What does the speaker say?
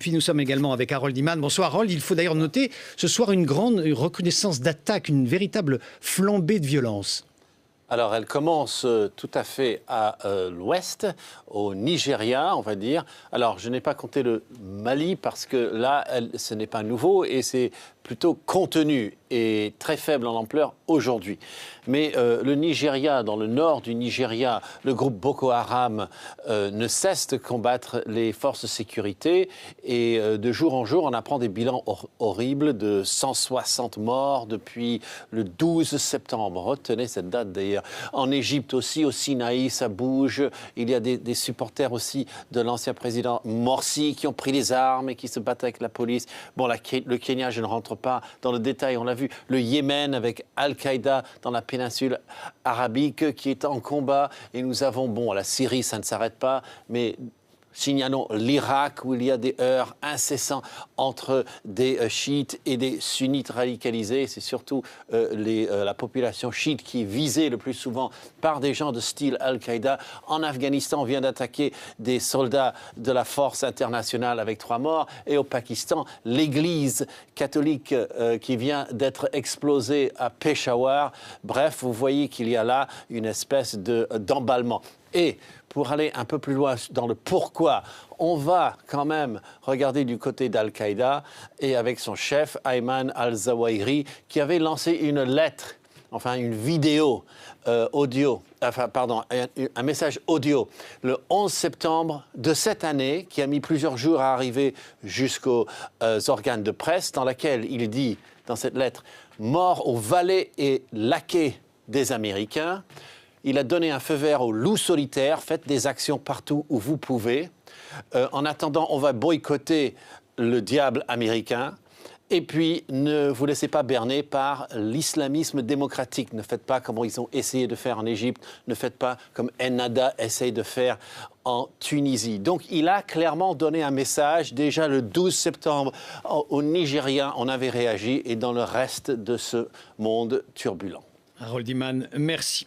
Puis nous sommes également avec Harold Iman. Bonsoir Harold. Il faut d'ailleurs noter ce soir une grande reconnaissance d'attaque, une véritable flambée de violence. Alors, elle commence tout à fait à l'ouest, au Nigeria, on va dire. Alors, je n'ai pas compté le Mali parce que là, ce n'est pas nouveau et c'est plutôt contenu et très faible en ampleur aujourd'hui. Mais le Nigeria, dans le nord du Nigeria, le groupe Boko Haram ne cesse de combattre les forces de sécurité et de jour en jour, on apprend des bilans horribles de 160 morts depuis le 12 septembre. Retenez cette date d'ailleurs. En Égypte aussi, au Sinaï, ça bouge. Il y a des supporters aussi de l'ancien président Morsi qui ont pris les armes et qui se battent avec la police. Bon, le Kenya, je ne rentre pas dans le détail, on l'a vu. Le Yémen avec Al-Qaïda dans la péninsule arabique qui est en combat. Et nous avons, bon, la Syrie, ça ne s'arrête pas, mais signalons l'Irak où il y a des heurts incessants entre des chiites et des sunnites radicalisés. C'est surtout la population chiite qui est visée le plus souvent par des gens de style Al-Qaïda. En Afghanistan, on vient d'attaquer des soldats de la force internationale avec 3 morts. Et au Pakistan, l'église catholique qui vient d'être explosée à Peshawar. Bref, vous voyez qu'il y a là une espèce d'emballement. Et pour aller un peu plus loin dans le pourquoi, on va quand même regarder du côté d'Al-Qaïda et avec son chef, Ayman al-Zawahiri, qui avait lancé une lettre, enfin une vidéo un message audio le 11 septembre de cette année, qui a mis plusieurs jours à arriver jusqu'aux organes de presse, dans laquelle il dit, dans cette lettre, « Mort aux valets et laquais des Américains ». Il a donné un feu vert aux loups solitaires. Faites des actions partout où vous pouvez. En attendant, on va boycotter le diable américain. Et puis, ne vous laissez pas berner par l'islamisme démocratique. Ne faites pas comme ils ont essayé de faire en Égypte. Ne faites pas comme Ennahda essaye de faire en Tunisie. Donc, il a clairement donné un message. Déjà le 12 septembre, au Nigeria, on avait réagi et dans le reste de ce monde turbulent. Harold Iman, merci.